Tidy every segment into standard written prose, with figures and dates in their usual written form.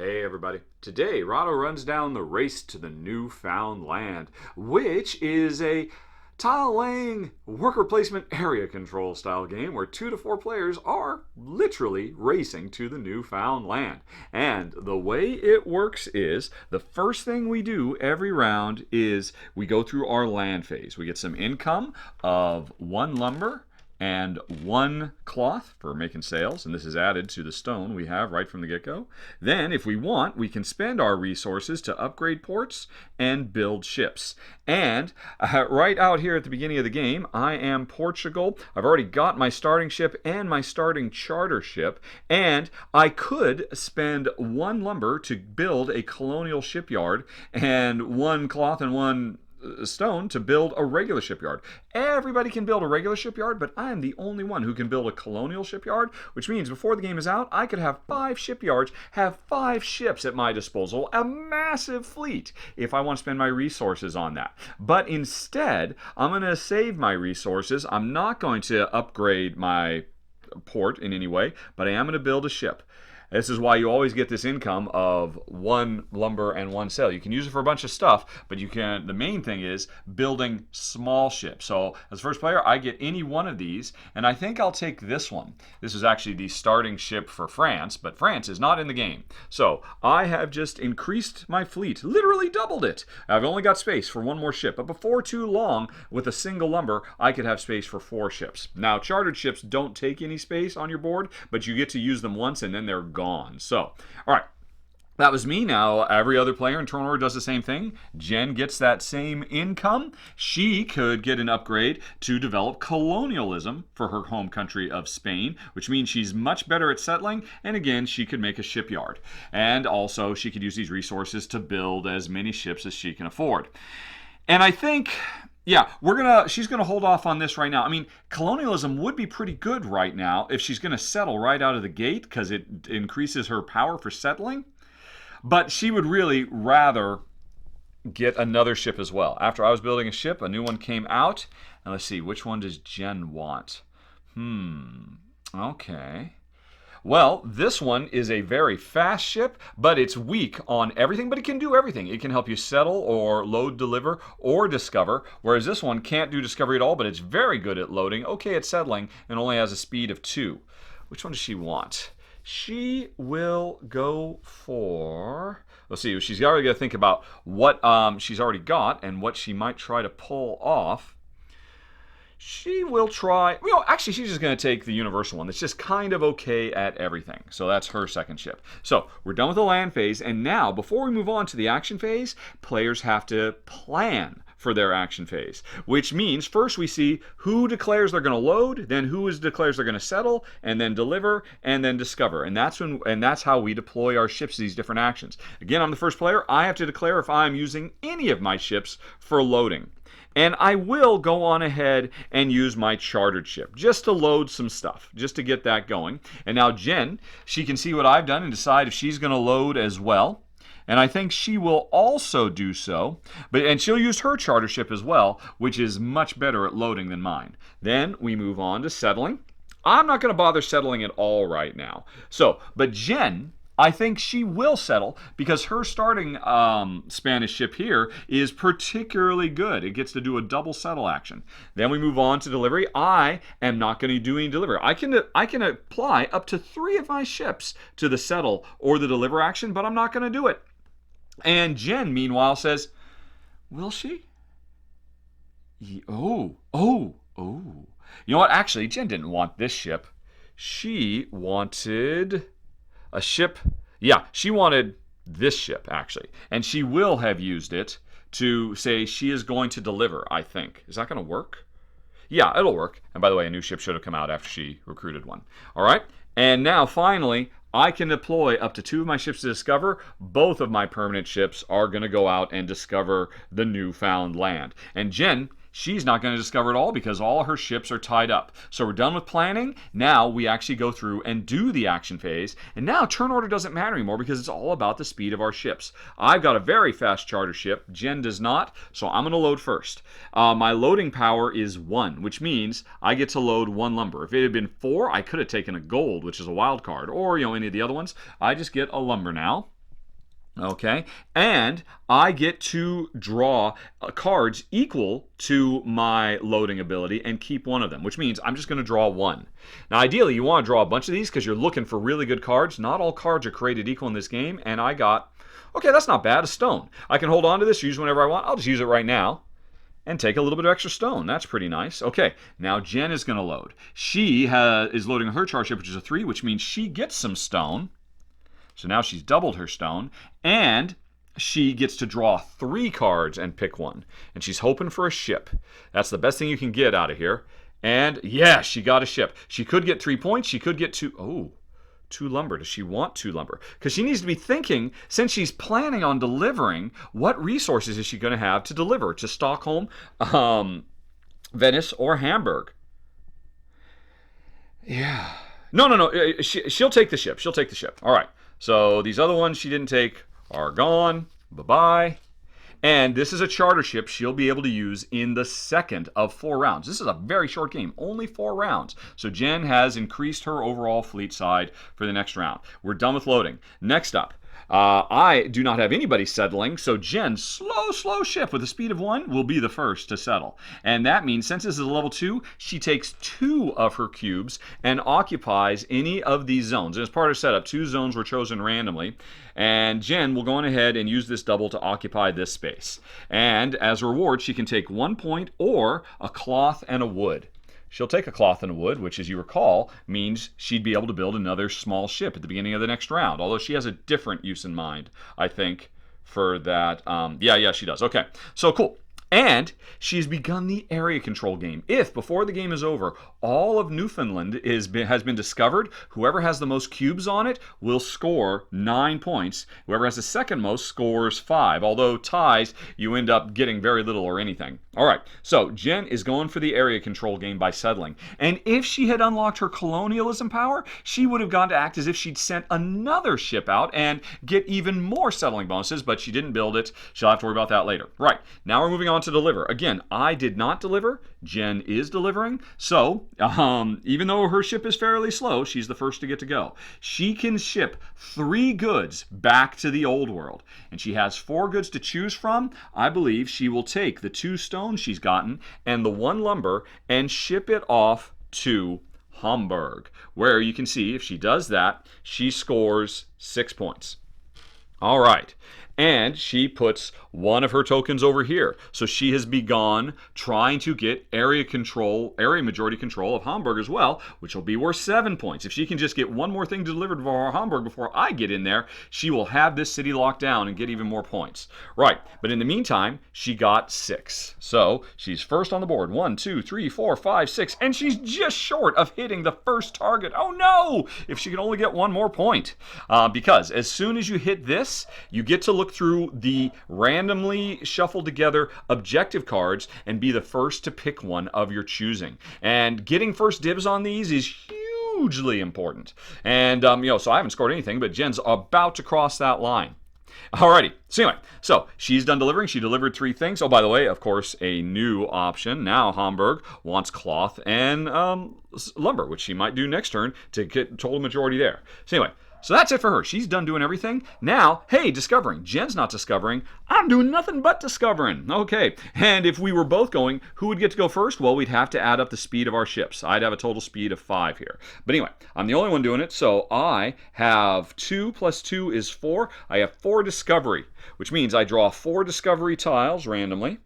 Hey everybody. Today, Rahdo runs down the race to the newfound land, which is a tile laying worker placement area control style game where 2 to 4 players are literally racing to the newfound land. And the way it works is the first thing we do every round is we go through our land phase. We get some income of 1 lumber and 1 cloth for making sails, and this is added to the stone we have right from the get-go. Then, if we want, we can spend our resources to upgrade ports and build ships. And right out here at the beginning of the game, I am Portugal. I've already got my starting ship and my starting charter ship, and I could spend 1 lumber to build a colonial shipyard and 1 cloth and 1 stone to build a regular shipyard. Everybody can build a regular shipyard, but I'm the only one who can build a colonial shipyard, which means before the game is out, I could have 5 shipyards, have 5 ships at my disposal, a massive fleet if I want to spend my resources on that. But instead, I'm going to save my resources. I'm not going to upgrade my port in any way, but I am going to build a ship. This is why you always get this income of 1 lumber and 1 sail. You can use it for a bunch of stuff, but the main thing is building small ships. So as first player, I get any one of these, and I think I'll take this one. This is actually the starting ship for France, but France is not in the game. So I have just increased my fleet, literally doubled it. I've only got space for 1 more ship, but before too long, with a single lumber, I could have space for 4 ships. Now, chartered ships don't take any space on your board, but you get to use them once and then they're gone. So, all right. That was me. Now, every other player in turn order does the same thing. Jen gets that same income. She could get an upgrade to develop colonialism for her home country of Spain, which means she's much better at settling. And again, she could make a shipyard. And also, she could use these resources to build as many ships as she can afford. And I think... yeah, she's gonna hold off on this right now. I mean, colonialism would be pretty good right now if she's gonna settle right out of the gate because it increases her power for settling. But she would really rather get another ship as well. After I was building a ship, a new one came out. And let's see, which one does Jen want? Okay. Well, this one is a very fast ship, but it's weak on everything, but it can do everything. It can help you settle or load, deliver, or discover, whereas this one can't do discovery at all, but it's very good at loading, okay at settling, and only has a speed of 2. Which one does she want? She will go for... let's see, she's already got to think about what she's already got and what she might try to pull off. She will try... actually, she's just going to take the universal one. That's just kind of okay at everything. So that's her second ship. So we're done with the land phase. And now, before we move on to the action phase, players have to plan for their action phase. Which means, first we see who declares they're going to load, then who declares they're going to settle, and then deliver, and then discover. And that's how we deploy our ships to these different actions. Again, I'm the first player. I have to declare if I'm using any of my ships for loading. And I will go on ahead and use my chartered ship just to load some stuff, just to get that going. And now Jen, she can see what I've done and decide if she's going to load as well. And I think she will also do so. And she'll use her charter ship as well, which is much better at loading than mine. Then we move on to settling. I'm not going to bother settling at all right now. But Jen... I think she will settle because her starting Spanish ship here is particularly good. It gets to do a double settle action. Then we move on to delivery. I am not going to do any delivery. I can apply up to 3 of my ships to the settle or the deliver action, but I'm not going to do it. And Jen, meanwhile, says, will she? Oh. You know what? Actually, Jen didn't want this ship. She wanted... a ship, yeah, she wanted this ship, actually. And she will have used it to say she is going to deliver, I think. Is that going to work? Yeah, it'll work. And by the way, a new ship should have come out after she recruited one. All right, and now finally, I can deploy up to 2 of my ships to discover. Both of my permanent ships are going to go out and discover the newfound land. And Jen... she's not going to discover it all because all her ships are tied up. So we're done with planning. Now we actually go through and do the action phase. And now turn order doesn't matter anymore because it's all about the speed of our ships. I've got a very fast charter ship. Jen does not. So I'm going to load first. My loading power is 1, which means I get to load 1 lumber. If it had been 4, I could have taken a gold, which is a wild card, or any of the other ones. I just get a lumber now. Okay, and I get to draw cards equal to my loading ability and keep one of them, which means I'm just going to draw one. Now, ideally, you want to draw a bunch of these because you're looking for really good cards. Not all cards are created equal in this game, and I got, okay, that's not bad, a stone. I can hold on to this, use whenever I want. I'll just use it right now and take a little bit of extra stone. That's pretty nice. Okay, now Jen is going to load. She is loading her charge ship, which is a 3, which means she gets some stone. So now she's doubled her stone, and she gets to draw 3 cards and pick one. And she's hoping for a ship. That's the best thing you can get out of here. And yeah, she got a ship. She could get 3 points. She could get 2. Oh, 2 lumber. Does she want 2 lumber? Because she needs to be thinking, since she's planning on delivering, what resources is she going to have to deliver to Stockholm, Venice, or Hamburg? Yeah. No. She'll take the ship. She'll take the ship. All right. So these other ones she didn't take are gone. Bye-bye. And this is a charter ship she'll be able to use in the second of 4 rounds. This is a very short game, only 4 rounds. So Jen has increased her overall fleet side for the next round. We're done with loading. Next up, I do not have anybody settling, so Jen's slow ship with a speed of 1 will be the first to settle. And that means, since this is a level 2, she takes 2 of her cubes and occupies any of these zones. And as part of setup, 2 zones were chosen randomly. And Jen will go on ahead and use this double to occupy this space. And as a reward, she can take 1 point or a cloth and a wood. She'll take a cloth and a wood, which, as you recall, means she'd be able to build another small ship at the beginning of the next round. Although she has a different use in mind, I think, for that. Yeah, she does. Okay, so cool. And she's begun the area control game. If, before the game is over, all of Newfoundland has been discovered, whoever has the most cubes on it will score 9 points. Whoever has the second most scores 5. Although ties, you end up getting very little or anything. All right, so Jen is going for the area control game by settling. And if she had unlocked her colonialism power, she would have gone to act as if she'd sent another ship out and get even more settling bonuses, but she didn't build it. She'll have to worry about that later. Right, now we're moving on to deliver. Again, I did not deliver. Jen is delivering. So, even though her ship is fairly slow, she's the first to get to go. She can ship 3 goods back to the old world. And she has 4 goods to choose from. I believe she will take the 2 stones she's gotten and the 1 lumber and ship it off to Hamburg, where you can see if she does that, she scores 6 points. All right. And she puts 1 of her tokens over here. So she has begun trying to get area majority control of Hamburg as well, which will be worth 7 points. If she can just get 1 more thing delivered for Hamburg before I get in there, she will have this city locked down and get even more points. Right, but in the meantime, she got 6. So she's first on the board. 1, 2, 3, 4, 5, 6. And she's just short of hitting the first target. Oh no! If she could only get 1 more point. Because as soon as you hit this, you get to look through the randomly shuffled together objective cards and be the first to pick one of your choosing. And getting first dibs on these is hugely important. And so I haven't scored anything, but Jen's about to cross that line. Alrighty, so anyway, so she's done delivering. She delivered 3 things. Oh, by the way, of course, a new option. Now Hamburg wants cloth and lumber, which she might do next turn to get total majority there. So anyway, so that's it for her. She's done doing everything. Now, hey, discovering. Jen's not discovering. I'm doing nothing but discovering. Okay, and if we were both going, who would get to go first? Well, we'd have to add up the speed of our ships. I'd have a total speed of 5 here. But anyway, I'm the only one doing it, so I have 2 plus 2 is 4. I have 4 discovery, which means I draw 4 discovery tiles randomly.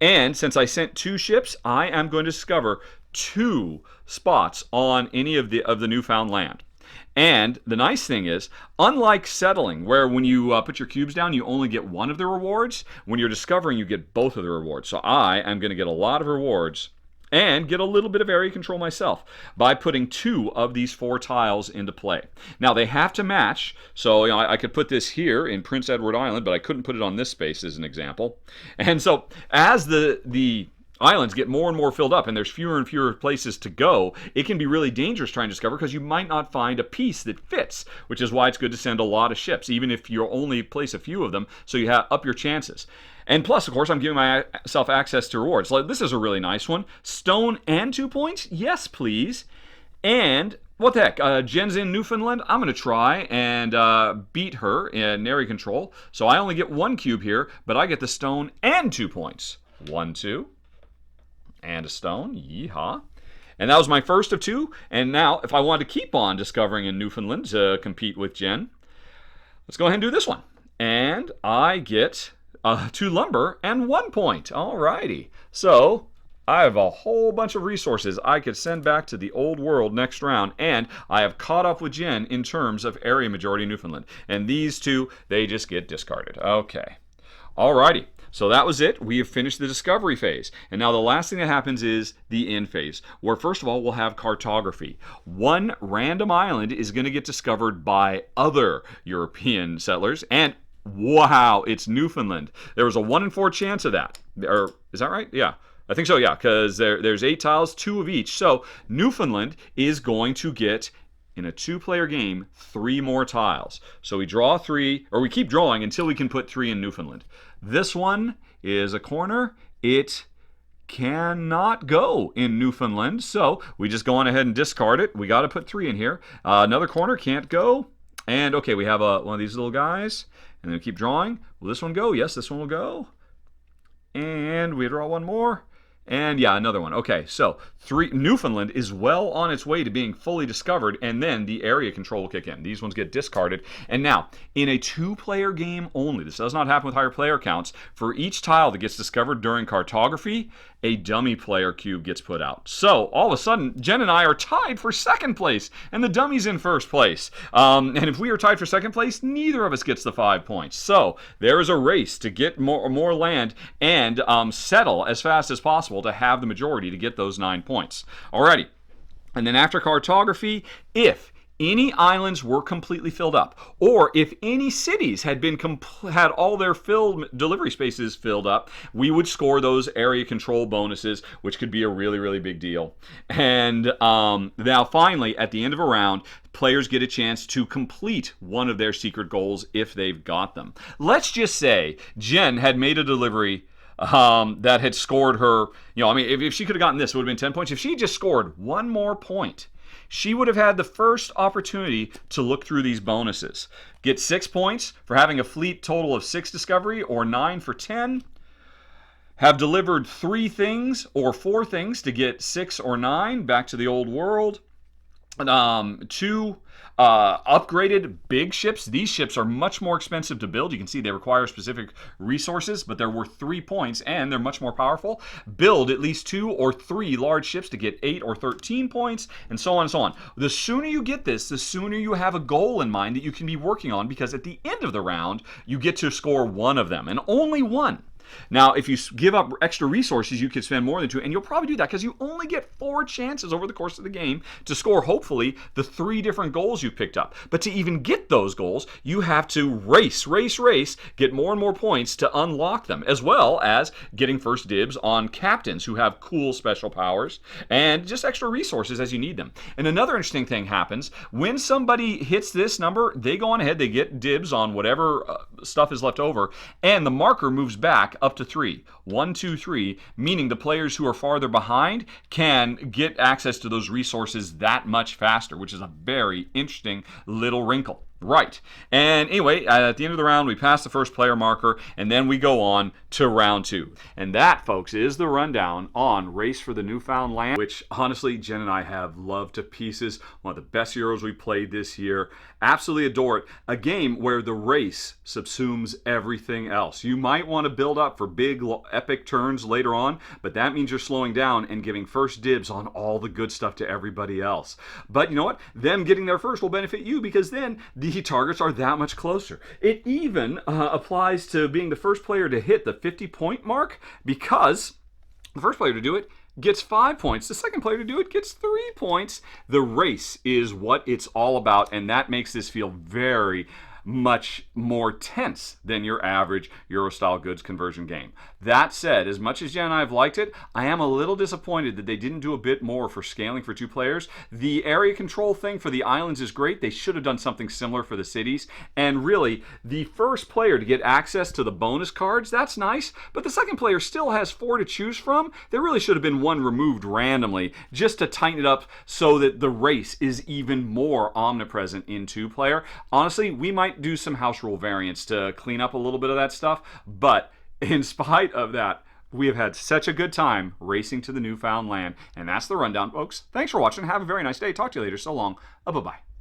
And since I sent 2 ships, I am going to discover 2 spots on any of the newfound land. And the nice thing is, unlike settling, where when you put your cubes down, you only get 1 of the rewards, when you're discovering, you get both of the rewards. So I am going to get a lot of rewards and get a little bit of area control myself by putting 2 of these 4 tiles into play. Now, they have to match, so I could put this here in Prince Edward Island, but I couldn't put it on this space as an example. And so as the islands get more and more filled up and there's fewer and fewer places to go, it can be really dangerous trying to discover because you might not find a piece that fits, which is why it's good to send a lot of ships, even if you only place a few of them, so you have up your chances. And plus, of course, I'm giving myself access to rewards. Like, this is a really nice one. Stone and 2 points? Yes, please. And what the heck? Jen's in Newfoundland. I'm going to try and beat her in area control. So I only get 1 cube here, but I get the stone and 2 points. 1, 2, and a stone. Yeehaw. And that was my first of 2. And now, if I want to keep on discovering in Newfoundland to compete with Jen, let's go ahead and do this one. And I get 2 lumber and 1 point. Alrighty. So I have a whole bunch of resources I could send back to the old world next round, and I have caught up with Jen in terms of area majority Newfoundland. And these 2, they just get discarded. Okay. Alrighty. So that was it. We have finished the discovery phase. And now the last thing that happens is the end phase, where first of all we'll have cartography. 1 random island is going to get discovered by other European settlers, and wow, it's Newfoundland. There was a 1 in 4 chance of that. Or is that right? Yeah. I think so, yeah, because there's 8 tiles, 2 of each. So Newfoundland is going to get, in a 2-player game, 3 more tiles. So we draw 3, or we keep drawing until we can put 3 in Newfoundland. This one is a corner. It cannot go in Newfoundland, so we just go on ahead and discard it. We got to put 3 in here. Another corner can't go. And okay, we have one of these little guys. And then we keep drawing. Will this one go? Yes, this one will go. And we draw 1 more. And yeah, another one. Okay, so Newfoundland is well on its way to being fully discovered, and then the area control will kick in. These ones get discarded. And now, in a 2-player game only, this does not happen with higher player counts, for each tile that gets discovered during cartography, a dummy player cube gets put out. So, all of a sudden, Jen and I are tied for 2nd place, and the dummy's in 1st place. And if we are tied for 2nd place, neither of us gets the 5 points. So, there is a race to get more land and settle as fast as possible to have the majority to get those 9 points. Alrighty. And then after cartography, if any islands were completely filled up, or if any cities had all their delivery spaces filled up, we would score those area control bonuses, which could be a really, really big deal. And now finally, at the end of a round, players get a chance to complete one of their secret goals if they've got them. Let's just say Jen had made a delivery that had scored her, if she could have gotten this, it would have been 10 points. If she just scored 1 more point, she would have had the first opportunity to look through these bonuses. Get 6 points for having a fleet total of 6 discovery, or 9 for 10. Have delivered 3 things or 4 things to get 6 or 9 back to the old world. 2 upgraded big ships. These ships are much more expensive to build. You can see they require specific resources, but they're worth 3 points and they're much more powerful. Build at least 2 or 3 large ships to get 8 or 13 points, and so on and so on. The sooner you get this, the sooner you have a goal in mind that you can be working on, because at the end of the round, you get to score 1 of them, and only 1. Now, if you give up extra resources, you could spend more than 2, and you'll probably do that because you only get 4 chances over the course of the game to score, hopefully, the 3 different goals you picked up. But to even get those goals, you have to race, get more and more points to unlock them, as well as getting first dibs on captains who have cool special powers, and just extra resources as you need them. And another interesting thing happens, when somebody hits this number, they go on ahead, they get dibs on whatever stuff is left over, and the marker moves back up to 3. 1, 2, 3, meaning the players who are farther behind can get access to those resources that much faster, which is a very interesting little wrinkle. Right. And anyway, at the end of the round, we pass the first player marker, and then we go on to round 2. And that, folks, is the rundown on Race for the Newfound Land, which, honestly, Jen and I have loved to pieces. One of the best Euros we played this year. Absolutely adore it. A game where the race subsumes everything else. You might want to build up for big, epic turns later on, but that means you're slowing down and giving first dibs on all the good stuff to everybody else. But you know what? Them getting there first will benefit you, because then the targets are that much closer. It even applies to being the first player to hit the 50-point mark, because the first player to do it gets 5 points. The second player to do it gets 3 points. The race is what it's all about, and that makes this feel very much more tense than your average Euro-style goods conversion game. That said, as much as Jen and I have liked it, I am a little disappointed that they didn't do a bit more for scaling for 2 players. The area control thing for the islands is great. They should have done something similar for the cities. And really, the first player to get access to the bonus cards, that's nice, but the second player still has 4 to choose from. There really should have been 1 removed randomly just to tighten it up so that the race is even more omnipresent in 2-player. Honestly, we might do some house rule variants to clean up a little bit of that stuff, but in spite of that, we have had such a good time racing to the newfound land. And that's the rundown, folks. Thanks for watching. Have a very nice day. Talk to you later. So long. Bye-bye.